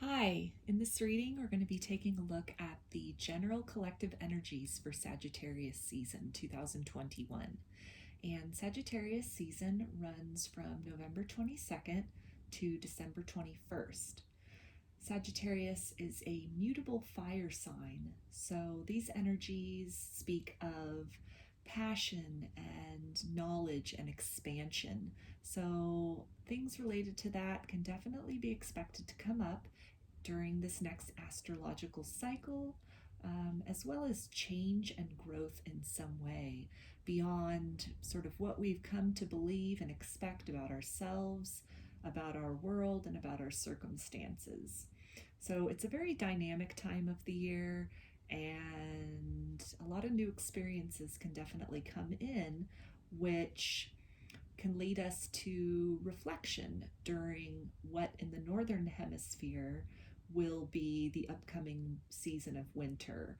Hi, in this reading, we're going to be taking a look at the general collective energies for Sagittarius season 2021. And Sagittarius season runs from November 22nd to December 21st. Sagittarius is a mutable fire sign, so these energies speak of passion and knowledge and expansion. So, things related to that can definitely be expected to come up during this next astrological cycle, as well as change and growth in some way beyond sort of what we've come to believe and expect about ourselves, about our world, and about our circumstances. So it's a very dynamic time of the year, and a lot of new experiences can definitely come in, which can lead us to reflection during what in the northern hemisphere will be the upcoming season of winter,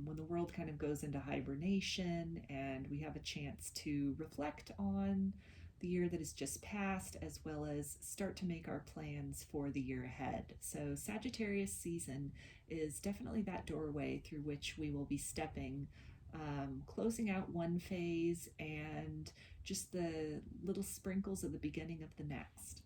when the world kind of goes into hibernation and we have a chance to reflect on the year that has just passed, as well as start to make our plans for the year ahead. So, Sagittarius season is definitely that doorway through which we will be stepping, closing out one phase and just the little sprinkles of the beginning of the next.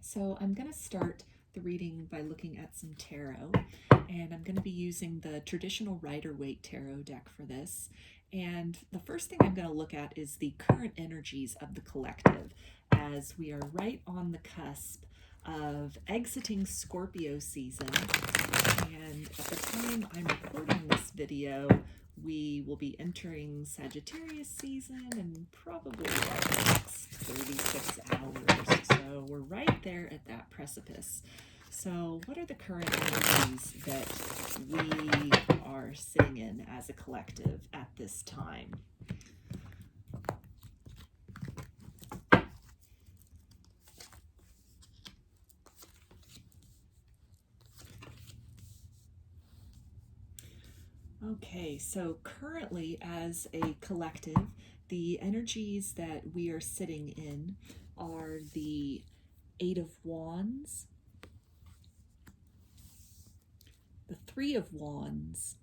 So I'm going to start the reading by looking at some tarot, and I'm going to be using the traditional Rider-Waite tarot deck for this. And the first thing I'm going to look at is the current energies of the collective, as we are right on the cusp of exiting Scorpio season. And at the time I'm recording this video, we will be entering Sagittarius season in probably like the next 36 hours. So we're right there at that precipice. So what are the current energies that we are sitting in as a collective at this time? Okay, so currently as a collective, the energies that we are sitting in are the Eight of Wands, the Three of Wands,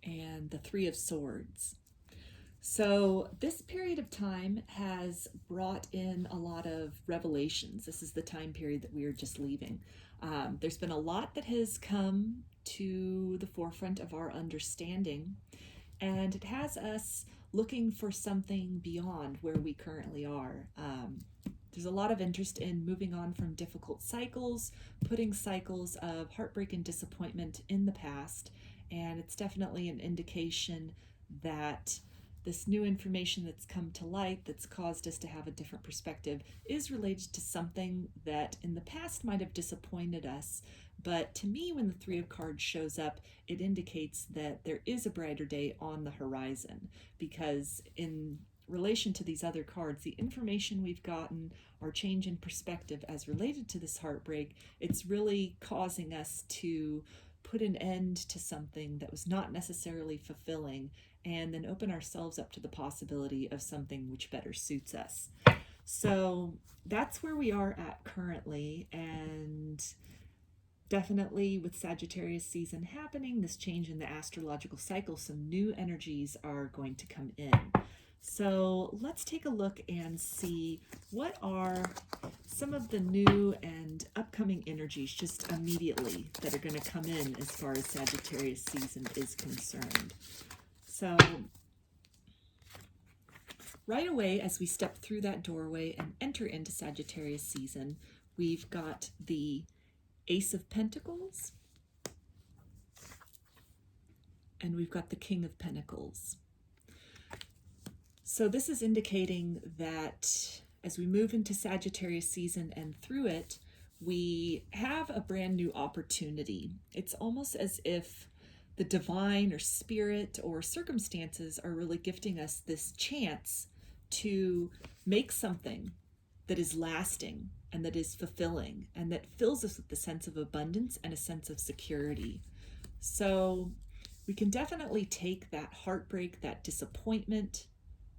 and the Three of Swords. So this period of time has brought in a lot of revelations. This is the time period that we are just leaving. There's been a lot that has come to the forefront of our understanding, and it has us looking for something beyond where we currently are. There's a lot of interest in moving on from difficult cycles, putting cycles of heartbreak and disappointment in the past, and it's definitely an indication that this new information that's come to light, that's caused us to have a different perspective, is related to something that in the past might have disappointed us. But to me, when the Three of Cards shows up, it indicates that there is a brighter day on the horizon, because in relation to these other cards, the information we've gotten, our change in perspective as related to this heartbreak, it's really causing us to put an end to something that was not necessarily fulfilling, and then open ourselves up to the possibility of something which better suits us. So that's where we are at currently, and definitely with Sagittarius season happening, this change in the astrological cycle, some new energies are going to come in. So let's take a look and see what are some of the new and upcoming energies just immediately that are going to come in as far as Sagittarius season is concerned. So right away, as we step through that doorway and enter into Sagittarius season, we've got the Ace of Pentacles, and we've got the King of Pentacles. So this is indicating that as we move into Sagittarius season and through it, we have a brand new opportunity. It's almost as if the divine or spirit or circumstances are really gifting us this chance to make something that is lasting and that is fulfilling and that fills us with the sense of abundance and a sense of security. So we can definitely take that heartbreak, that disappointment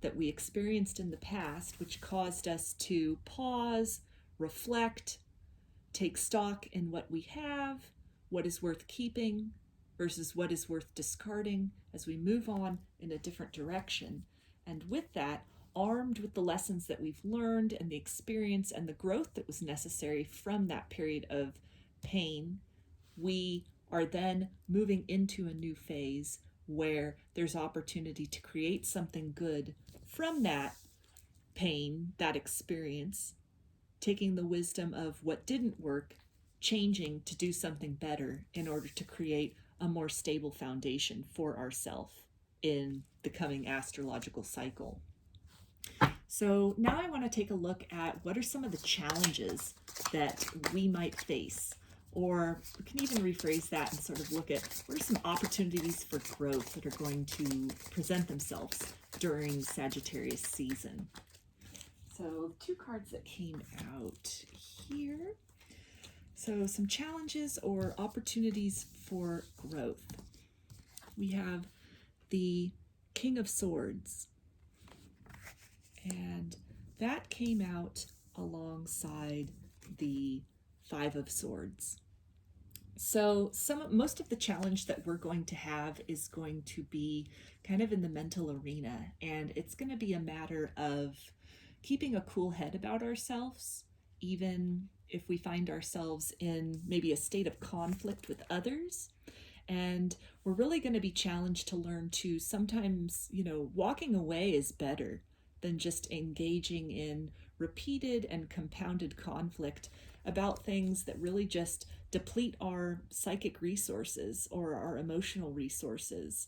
that we experienced in the past, which caused us to pause, reflect, take stock in what we have, what is worth keeping versus what is worth discarding as we move on in a different direction. And with that, armed with the lessons that we've learned and the experience and the growth that was necessary from that period of pain, we are then moving into a new phase where there's opportunity to create something good from that pain, that experience, taking the wisdom of what didn't work, changing to do something better in order to create a more stable foundation for ourselves in the coming astrological cycle. So now I want to take a look at what are some of the challenges that we might face, or we can even rephrase that and sort of look at what are some opportunities for growth that are going to present themselves during Sagittarius season. So 2 cards that came out here. So some challenges or opportunities for growth. We have the King of Swords, and that came out alongside the 5 of Swords. So most of the challenge that we're going to have is going to be kind of in the mental arena, and it's going to be a matter of keeping a cool head about ourselves, even if we find ourselves in maybe a state of conflict with others. And we're really going to be challenged to learn to sometimes, walking away is better than just engaging in repeated and compounded conflict about things that really just deplete our psychic resources or our emotional resources,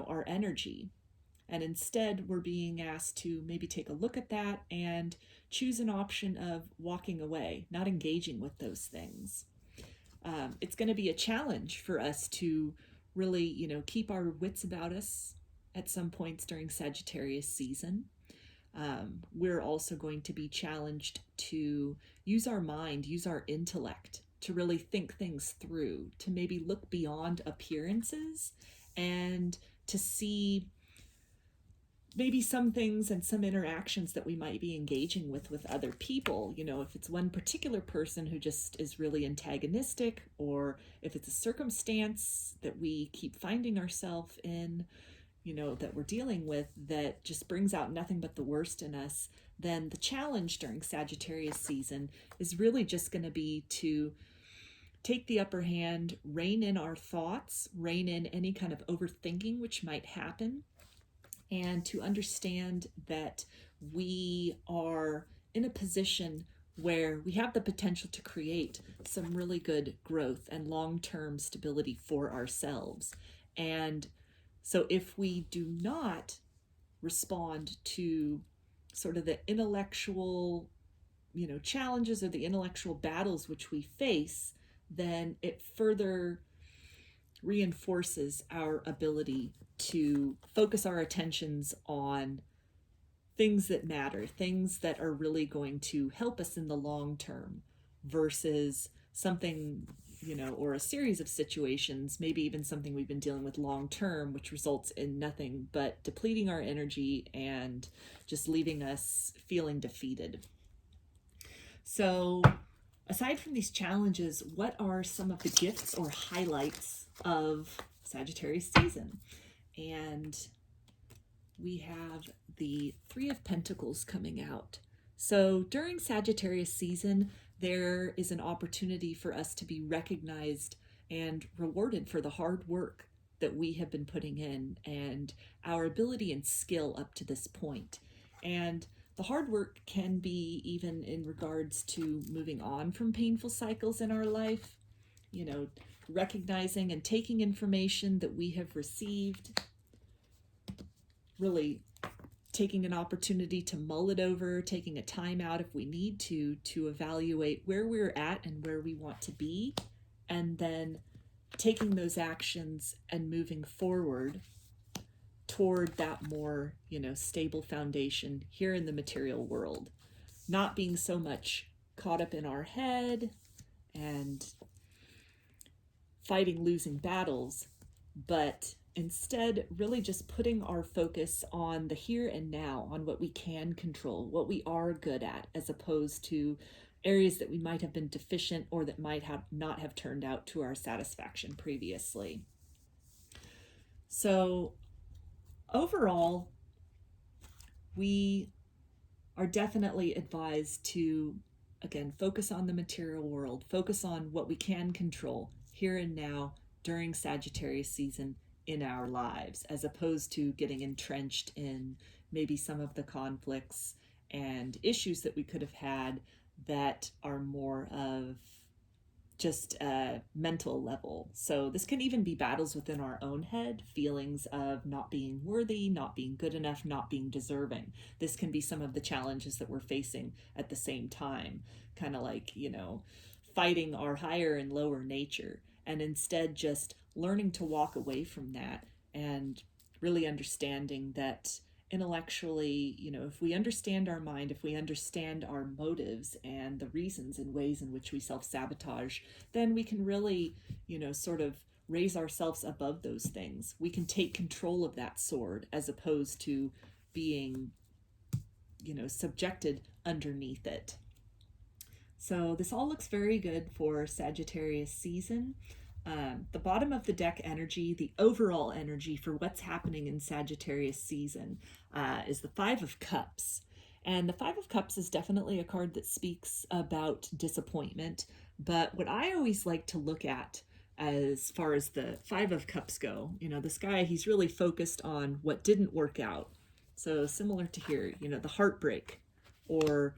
our energy. And instead, we're being asked to maybe take a look at that and choose an option of walking away, not engaging with those things. It's going to be a challenge for us to really, keep our wits about us at some points during Sagittarius season. We're also going to be challenged to use our mind, use our intellect to really think things through, to maybe look beyond appearances and to see maybe some things and some interactions that we might be engaging with other people. If it's one particular person who just is really antagonistic, or if it's a circumstance that we keep finding ourselves in, that we're dealing with that just brings out nothing but the worst in us, then the challenge during Sagittarius season is really just going to be to take the upper hand, rein in our thoughts, rein in any kind of overthinking which might happen, and to understand that we are in a position where we have the potential to create some really good growth and long-term stability for ourselves. And so if we do not respond to sort of the intellectual, challenges or the intellectual battles which we face, then it further reinforces our ability to focus our attentions on things that matter, things that are really going to help us in the long term versus something, or a series of situations, maybe even something we've been dealing with long term, which results in nothing but depleting our energy and just leaving us feeling defeated. So aside from these challenges, what are some of the gifts or highlights of Sagittarius season? And we have the 3 of Pentacles coming out. So during Sagittarius season, there is an opportunity for us to be recognized and rewarded for the hard work that we have been putting in and our ability and skill up to this point. And the hard work can be even in regards to moving on from painful cycles in our life, recognizing and taking information that we have received, really taking an opportunity to mull it over, taking a time out if we need to evaluate where we're at and where we want to be, and then taking those actions and moving forward toward that more, stable foundation here in the material world. Not being so much caught up in our head and fighting losing battles, but instead really just putting our focus on the here and now, on what we can control, what we are good at, as opposed to areas that we might have been deficient or that might have not have turned out to our satisfaction previously. So overall, we are definitely advised to, again, focus on the material world, focus on what we can control here and now during Sagittarius season in our lives, as opposed to getting entrenched in maybe some of the conflicts and issues that we could have had that are more of just a mental level. So this can even be battles within our own head, feelings of not being worthy, not being good enough, not being deserving. This can be some of the challenges that we're facing at the same time, kind of like, fighting our higher and lower nature, and instead just learning to walk away from that and really understanding that intellectually, if we understand our mind, if we understand our motives and the reasons and ways in which we self-sabotage, then we can really, sort of raise ourselves above those things. We can take control of that sword as opposed to being, subjected underneath it. So this all looks very good for Sagittarius season. The bottom of the deck energy, the overall energy for what's happening in Sagittarius season, is the Five of Cups. And the Five of Cups is definitely a card that speaks about disappointment. But what I always like to look at as far as the Five of Cups go, this guy, he's really focused on what didn't work out. So similar to here, the heartbreak or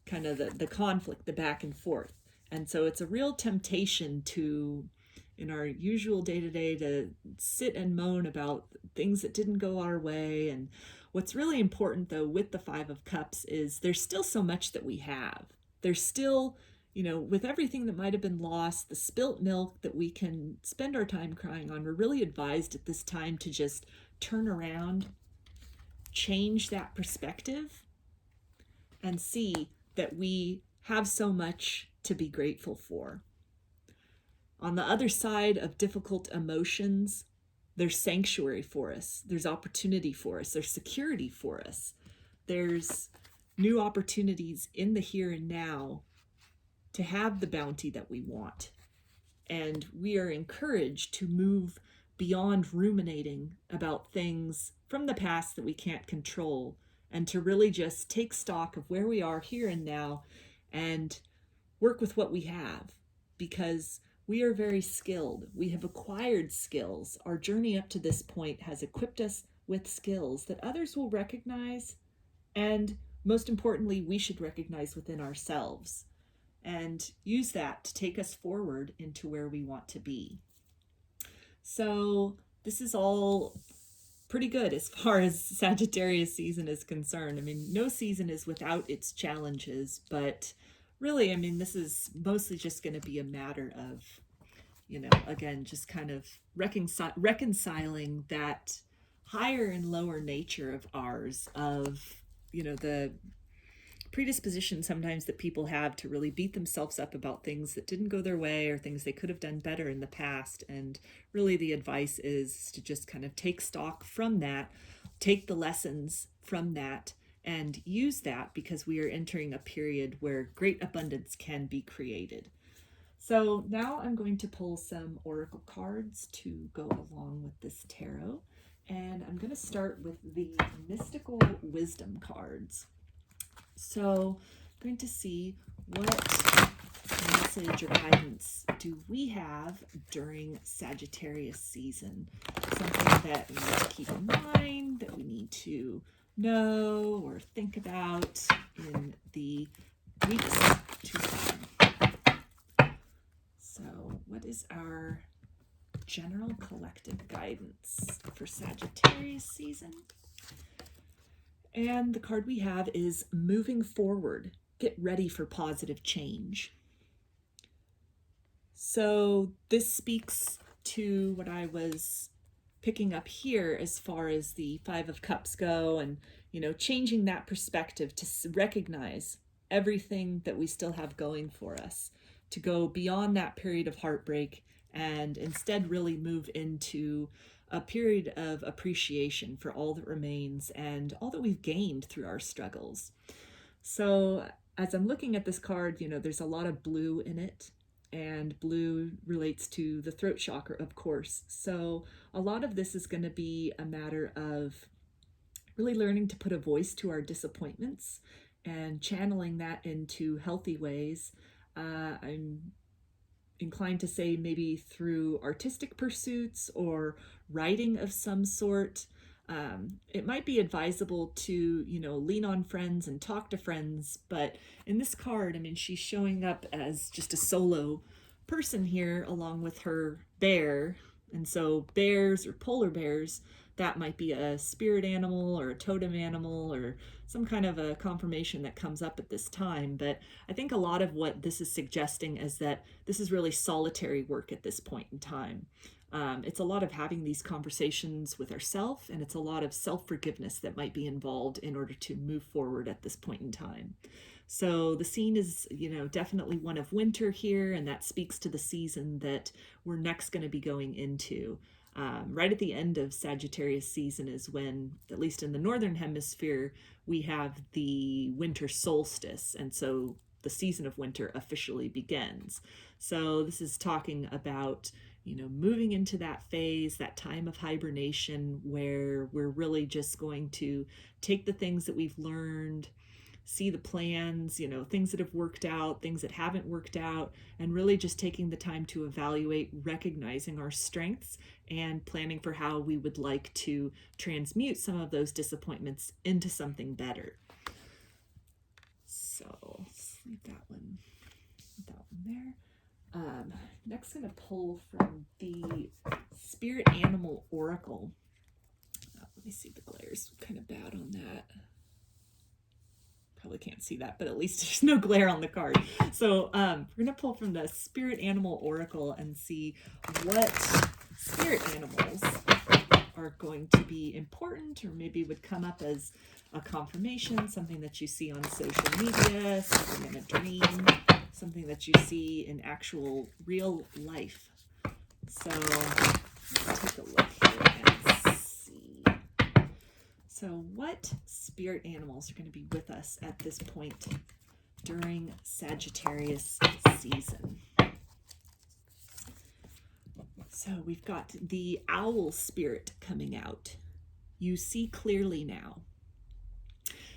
kind of the conflict, the back and forth. And so it's a real temptation to, in our usual day-to-day, to sit and moan about things that didn't go our way. And what's really important, though, with the Five of Cups is there's still so much that we have. There's still, with everything that might have been lost, the spilt milk that we can spend our time crying on, we're really advised at this time to just turn around, change that perspective, and see that we have so much to be grateful for. On the other side of difficult emotions, there's sanctuary for us. There's opportunity for us. There's security for us. There's new opportunities in the here and now to have the bounty that we want. And we are encouraged to move beyond ruminating about things from the past that we can't control, and to really just take stock of where we are here and now and work with what we have, because we are very skilled. We have acquired skills. Our journey up to this point has equipped us with skills that others will recognize, and most importantly, we should recognize within ourselves and use that to take us forward into where we want to be. So this is all pretty good as far as Sagittarius season is concerned. I mean, no season is without its challenges, but really, this is mostly just going to be a matter of, again, just kind of reconciling that higher and lower nature of ours, of, the predisposition sometimes that people have to really beat themselves up about things that didn't go their way or things they could have done better in the past. And really the advice is to just kind of take stock from that, take the lessons from that, and use that, because we are entering a period where great abundance can be created. So now I'm going to pull some oracle cards to go along with this tarot. And I'm going to start with the mystical wisdom cards. So I'm going to see what message or guidance do we have during Sagittarius season. Something that we need to keep in mind, that we need to know or think about in the weeks to come. So what is our general collective guidance for Sagittarius season? And the card we have is moving forward. Get ready for positive change. So this speaks to what I was picking up here as far as the Five of Cups go, and, changing that perspective to recognize everything that we still have going for us, to go beyond that period of heartbreak and instead really move into a period of appreciation for all that remains and all that we've gained through our struggles. So as I'm looking at this card, there's a lot of blue in it, and blue relates to the throat chakra, of course. So a lot of this is going to be a matter of really learning to put a voice to our disappointments and channeling that into healthy ways. I'm inclined to say maybe through artistic pursuits or writing of some sort. It might be advisable to, lean on friends and talk to friends. But in this card, I mean, she's showing up as just a solo person here along with her bear. And so bears or polar bears, that might be a spirit animal or a totem animal or some kind of a confirmation that comes up at this time. But I think a lot of what this is suggesting is that this is really solitary work at this point in time. It's a lot of having these conversations with ourselves, and it's a lot of self-forgiveness that might be involved in order to move forward at this point in time. So the scene is, definitely one of winter here, and that speaks to the season that we're next going to be going into. Right at the end of Sagittarius season is when, at least in the northern hemisphere, we have the winter solstice, and so the season of winter officially begins. So this is talking about moving into that phase, that time of hibernation where we're really just going to take the things that we've learned, see the plans, things that have worked out, things that haven't worked out, and really just taking the time to evaluate, recognizing our strengths, and planning for how we would like to transmute some of those disappointments into something better. So let's leave that one there. Next, I'm going to pull from the Spirit Animal Oracle. Let me see, the glare's kind of bad on that. Probably can't see that, but at least there's no glare on the card. So we're going to pull from the Spirit Animal Oracle and see what spirit animals are going to be important, or maybe would come up as a confirmation, something that you see on social media, something in a dream, something that you see in actual real life. So let's take a look here and see. So what spirit animals are going to be with us at this point during Sagittarius season? So we've got the owl spirit coming out. You see clearly now.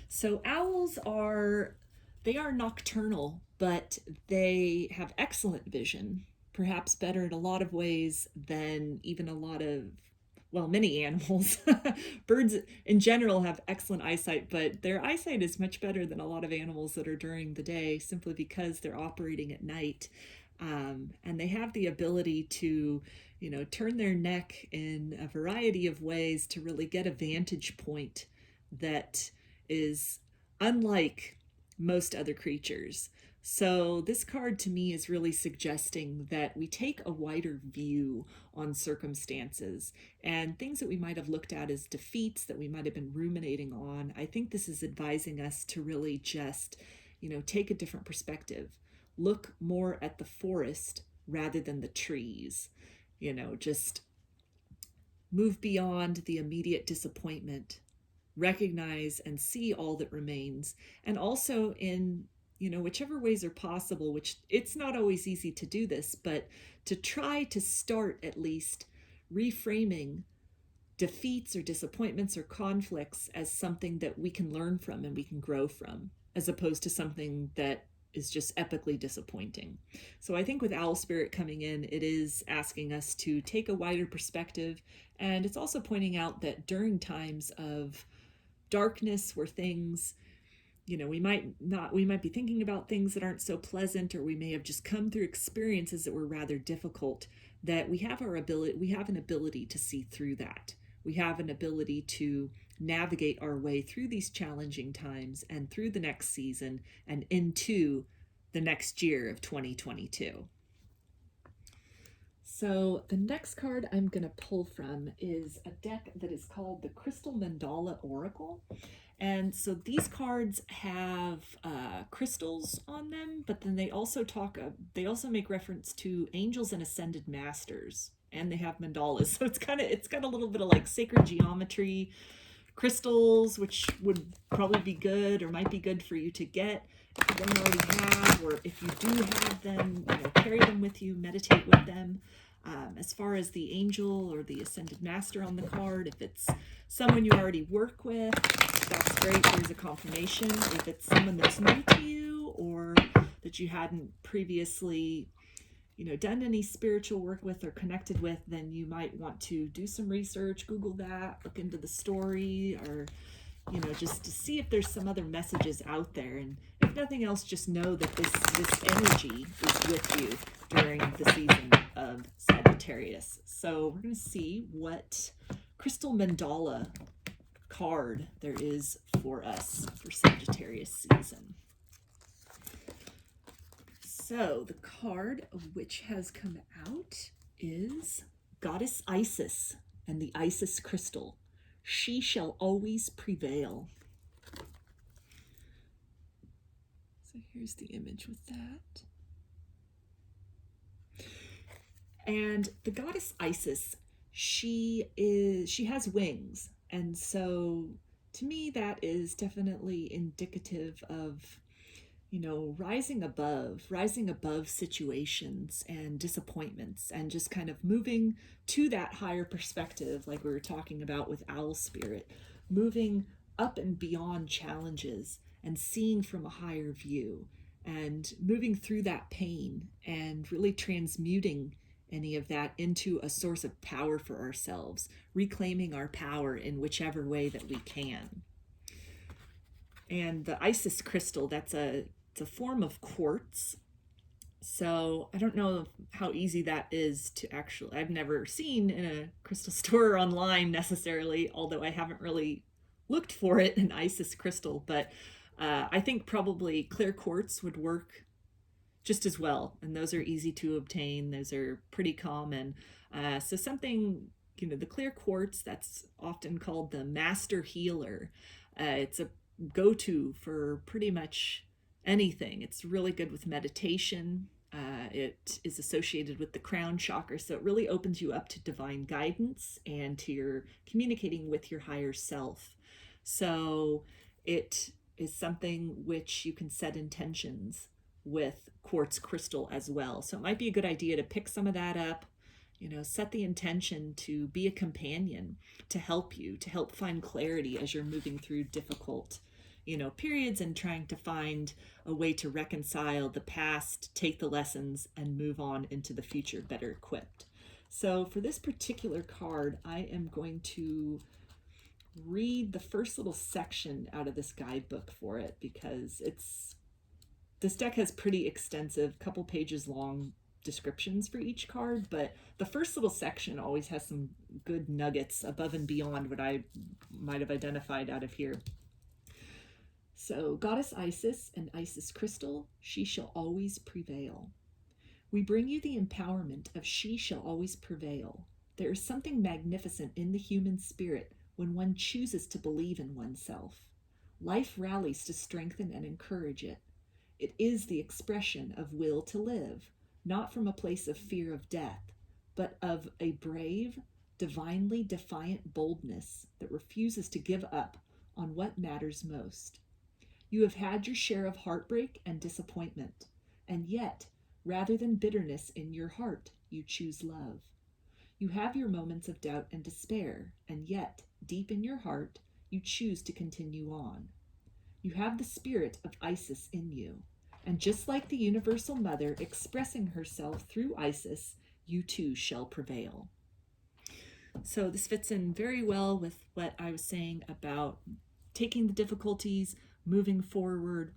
So owls are nocturnal, but they have excellent vision, perhaps better in a lot of ways than even many animals. Birds in general have excellent eyesight, but their eyesight is much better than a lot of animals that are during the day, simply because they're operating at night. And they have the ability to, turn their neck in a variety of ways to really get a vantage point that is unlike most other creatures. So this card to me is really suggesting that we take a wider view on circumstances and things that we might have looked at as defeats that we might have been ruminating on. I think this is advising us to really just, take a different perspective. Look more at the forest rather than the trees. Just move beyond the immediate disappointment, recognize and see all that remains, and also in whichever ways are possible, which it's not always easy to do this, but to try to start at least reframing defeats or disappointments or conflicts as something that we can learn from and we can grow from, as opposed to something that is just epically disappointing. So I think with Owl Spirit coming in, it is asking us to take a wider perspective, and it's also pointing out that during times of darkness where things, we might be thinking about things that aren't so pleasant, or we may have just come through experiences that were rather difficult, that we have an ability to see through that. We have an ability to navigate our way through these challenging times and through the next season and into the next year of 2022. So the next card I'm going to pull from is a deck that is called the Crystal Mandala Oracle. And so these cards have crystals on them, but then they also make reference to angels and ascended masters, and they have mandalas. So it's got a little bit of like sacred geometry, crystals, which would probably be good or might be good for you to get. if you don't already have, or if you do have them, carry them with you, meditate with them. As far as the angel or the ascended master on the card, if it's someone you already work with, that's great. There's a confirmation. If it's someone that's new to you or that you hadn't previously done any spiritual work with or connected with, then you might want to do some research, Google that, look into the story, or just to see if there's some other messages out there. And if nothing else, just know that this energy is with you during the season of Sagittarius. So we're going to see what crystal mandala card there is for us for Sagittarius season. So the card which has come out is Goddess Isis and the Isis crystal. She shall always prevail. So here's the image with that. And the goddess Isis, she has wings. And so to me, that is definitely indicative of rising above situations and disappointments, and just kind of moving to that higher perspective, like we were talking about with Owl Spirit, moving up and beyond challenges and seeing from a higher view, and moving through that pain and really transmuting any of that into a source of power for ourselves, reclaiming our power in whichever way that we can. And the Isis crystal, it's a form of quartz. So I don't know how easy that is to actually, I've never seen in a crystal store or online necessarily, although I haven't really looked for it, an Isis crystal, but I think probably clear quartz would work just as well. And those are easy to obtain. Those are pretty common. So something, the clear quartz, that's often called the master healer. It's a go-to for pretty much anything. It's really good with meditation. It is associated with the crown chakra, so it really opens you up to divine guidance and to your communicating with your higher self. So it is something which you can set intentions with quartz crystal as well. So it might be a good idea to pick some of that up, set the intention to be a companion, to help you, to help find clarity as you're moving through difficult periods and trying to find a way to reconcile the past, take the lessons, and move on into the future better equipped. So for this particular card, I am going to read the first little section out of this guidebook for it, because this deck has pretty extensive, couple pages long descriptions for each card, but the first little section always has some good nuggets above and beyond what I might have identified out of here. So, Goddess Isis and Isis crystal, she shall always prevail. We bring you the empowerment of she shall always prevail. There is something magnificent in the human spirit when one chooses to believe in oneself. Life rallies to strengthen and encourage it. It is the expression of will to live, not from a place of fear of death, but of a brave, divinely defiant boldness that refuses to give up on what matters most. You have had your share of heartbreak and disappointment, and yet, rather than bitterness in your heart, you choose love. You have your moments of doubt and despair, and yet, deep in your heart, you choose to continue on. You have the spirit of Isis in you, and just like the Universal Mother expressing herself through Isis, you too shall prevail. So this fits in very well with what I was saying about taking the difficulties, moving forward,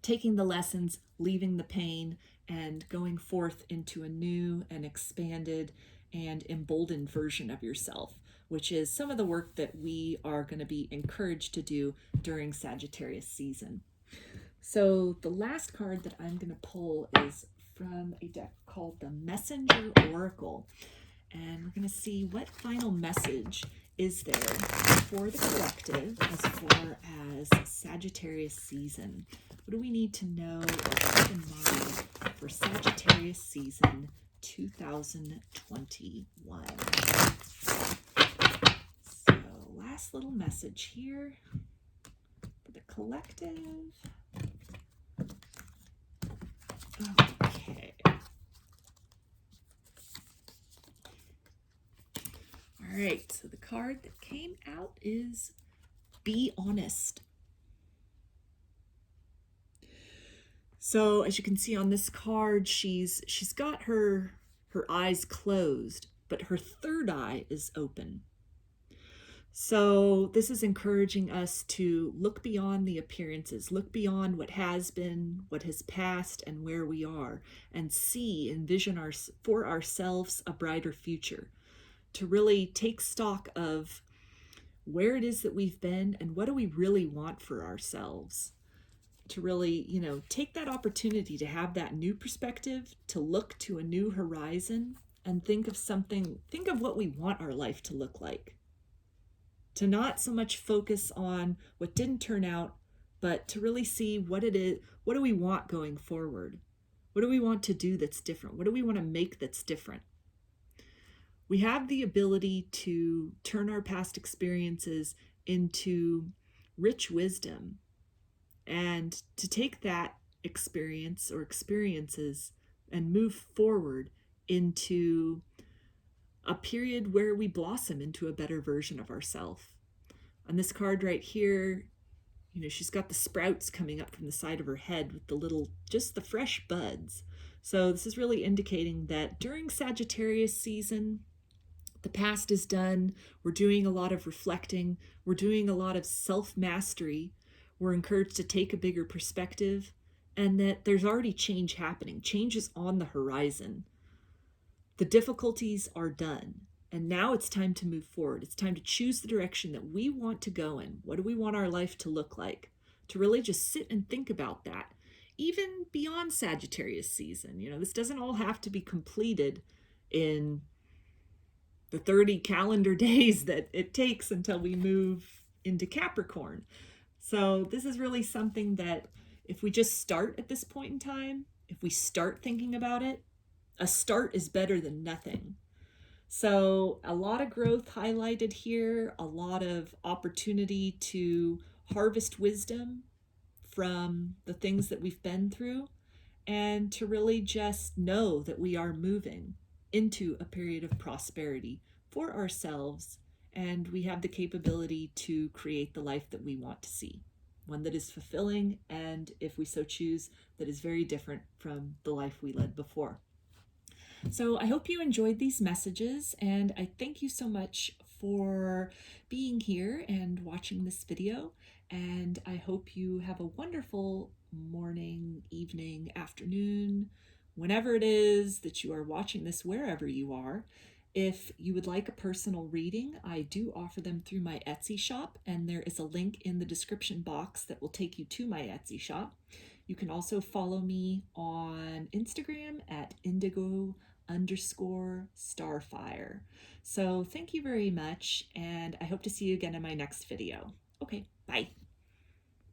taking the lessons, leaving the pain, and going forth into a new and expanded and emboldened version of yourself, which is some of the work that we are going to be encouraged to do during Sagittarius season. So the last card that I'm going to pull is from a deck called the Messenger Oracle. And we're going to see what final message is there for the collective as far as Sagittarius season. What do we need to know or keep in mind for Sagittarius season 2021? So last little message here for the collective. right, so the card that came out is Be Honest. So as you can see on this card, she's got her eyes closed, but her third eye is open. So this is encouraging us to look beyond the appearances, look beyond what has been, what has passed, and where we are, and envision for ourselves a brighter future, to really take stock of where it is that we've been and what do we really want for ourselves. To really, take that opportunity to have that new perspective, to look to a new horizon and think of what we want our life to look like. To not so much focus on what didn't turn out, but to really see what it is, what do we want going forward? What do we want to do that's different? What do we want to make that's different? We have the ability to turn our past experiences into rich wisdom, and to take that experience or experiences and move forward into a period where we blossom into a better version of ourselves. On this card right here, she's got the sprouts coming up from the side of her head with just the fresh buds. So this is really indicating that during Sagittarius season, the past is done. We're doing a lot of reflecting. We're doing a lot of self-mastery. We're encouraged to take a bigger perspective, and that there's already change happening. Change is on the horizon. The difficulties are done, and now it's time to move forward. It's time to choose the direction that we want to go in. What do we want our life to look like? To really just sit and think about that, even beyond Sagittarius season. This doesn't all have to be completed in the 30 calendar days that it takes until we move into Capricorn. So this is really something that if we just start at this point in time, if we start thinking about it, a start is better than nothing. So a lot of growth highlighted here, a lot of opportunity to harvest wisdom from the things that we've been through, and to really just know that we are moving into a period of prosperity for ourselves, and we have the capability to create the life that we want to see, one that is fulfilling, and if we so choose, that is very different from the life we led before. So I hope you enjoyed these messages, and I thank you so much for being here and watching this video, and I hope you have a wonderful morning, evening, afternoon, whenever it is that you are watching this, wherever you are. If you would like a personal reading, I do offer them through my Etsy shop, and there is a link in the description box that will take you to my Etsy shop. You can also follow me on Instagram at indigo_starfire. So thank you very much, and I hope to see you again in my next video. Okay, bye.